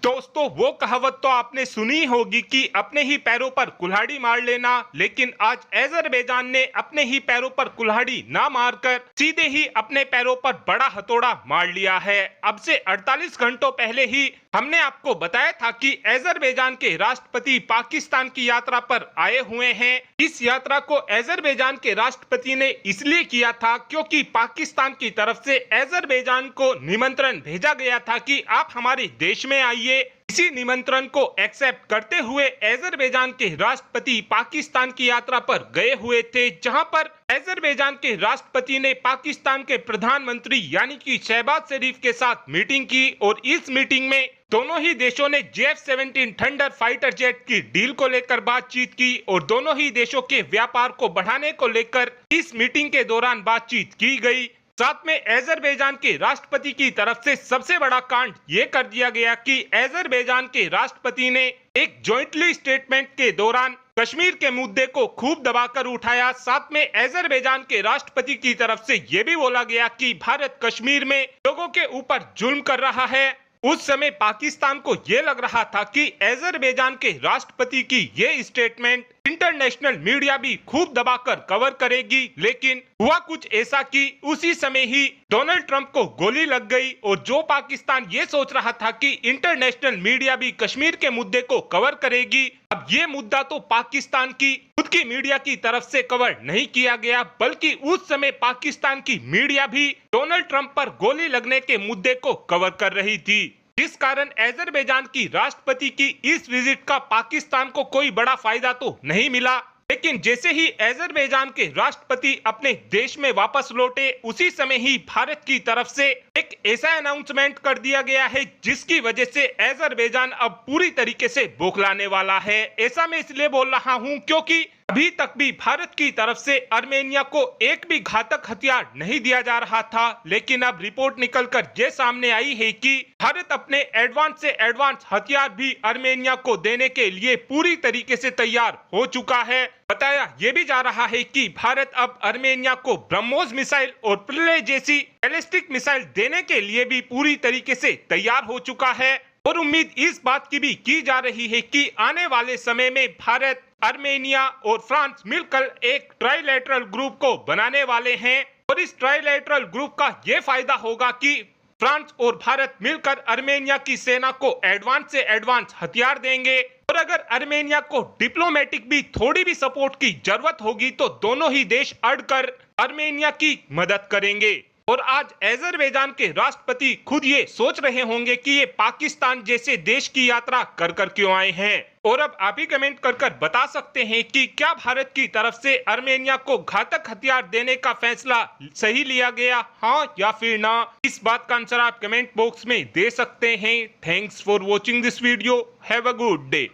दोस्तों वो कहावत तो आपने सुनी होगी कि अपने ही पैरों पर कुल्हाड़ी मार लेना, लेकिन आज अजरबैजान ने अपने ही पैरों पर कुल्हाड़ी ना मारकर सीधे ही अपने पैरों पर बड़ा हथौड़ा मार लिया है। अब से 48 घंटों पहले ही हमने आपको बताया था कि अजरबैजान के राष्ट्रपति पाकिस्तान की यात्रा पर आए हुए हैं। इस यात्रा को अजरबैजान के राष्ट्रपति ने इसलिए किया था क्योंकि पाकिस्तान की तरफ से अजरबैजान को निमंत्रण भेजा गया था कि आप हमारे देश में आइए। इसी निमंत्रण को एक्सेप्ट करते हुए अजरबैजान के राष्ट्रपति पाकिस्तान की यात्रा पर गए हुए थे, जहां पर अजरबैजान के राष्ट्रपति ने पाकिस्तान के प्रधानमंत्री यानी कि शहबाज शरीफ के साथ मीटिंग की और इस मीटिंग में दोनों ही देशों ने JF-17 थंडर फाइटर जेट की डील को लेकर बातचीत की और दोनों ही देशों के व्यापार को बढ़ाने को लेकर इस मीटिंग के दौरान बातचीत की गई। साथ में अजरबैजान के राष्ट्रपति की तरफ से सबसे बड़ा कांड ये कर दिया गया कि अजरबैजान के राष्ट्रपति ने एक जॉइंटली स्टेटमेंट के दौरान कश्मीर के मुद्दे को खूब दबाकर उठाया। साथ में अजरबैजान के राष्ट्रपति की तरफ से ये भी बोला गया कि भारत कश्मीर में लोगों के ऊपर जुल्म कर रहा है। उस समय पाकिस्तान को ये लग रहा था कि अजरबैजान के राष्ट्रपति की ये स्टेटमेंट इंटरनेशनल मीडिया भी खूब दबाकर कवर करेगी, लेकिन हुआ कुछ ऐसा कि उसी समय ही डोनाल्ड ट्रंप को गोली लग गई और जो पाकिस्तान ये सोच रहा था कि इंटरनेशनल मीडिया भी कश्मीर के मुद्दे को कवर करेगी, अब ये मुद्दा तो पाकिस्तान की खुद की मीडिया की तरफ से कवर नहीं किया गया, बल्कि उस समय पाकिस्तान की मीडिया भी डोनाल्ड ट्रंप पर गोली लगने के मुद्दे को कवर कर रही थी, जिस कारण अजरबैजान की राष्ट्रपति की इस विजिट का पाकिस्तान को कोई बड़ा फायदा तो नहीं मिला। लेकिन जैसे ही अजरबैजान के राष्ट्रपति अपने देश में वापस लौटे, उसी समय ही भारत की तरफ से एक ऐसा अनाउंसमेंट कर दिया गया है जिसकी वजह से अजरबैजान अब पूरी तरीके से बौखलाने वाला है। ऐसा मैं इसलिए बोल रहा हूं क्योंकि अभी तक भी भारत की तरफ से आर्मेनिया को एक भी घातक हथियार नहीं दिया जा रहा था, लेकिन अब रिपोर्ट निकलकर ये सामने आई है कि भारत अपने एडवांस से एडवांस हथियार भी आर्मेनिया को देने के लिए पूरी तरीके से तैयार हो चुका है। बताया ये भी जा रहा है कि भारत अब आर्मेनिया को ब्रह्मोस मिसाइल और प्रलय जैसी बैलिस्टिक मिसाइल देने के लिए भी पूरी तरीके से तैयार हो चुका है। और उम्मीद इस बात की भी की जा रही है कि आने वाले समय में भारत, आर्मेनिया और फ्रांस मिलकर एक ट्राइलेटरल ग्रुप को बनाने वाले हैं और इस ट्राइलेटरल ग्रुप का ये फायदा होगा कि फ्रांस और भारत मिलकर आर्मेनिया की सेना को एडवांस से एडवांस हथियार देंगे और अगर आर्मेनिया को डिप्लोमेटिक भी थोड़ी भी सपोर्ट की जरूरत होगी तो दोनों ही देश अड़कर आर्मेनिया की मदद करेंगे। और आज अजरबैजान के राष्ट्रपति खुद ये सोच रहे होंगे कि ये पाकिस्तान जैसे देश की यात्रा कर कर क्यों आए हैं। और अब आप ही कमेंट कर कर बता सकते हैं कि क्या भारत की तरफ से आर्मेनिया को घातक हथियार देने का फैसला सही लिया गया, हाँ या फिर ना। इस बात का आंसर आप कमेंट बॉक्स में दे सकते हैं। Thanks for watching this video. Have a good day.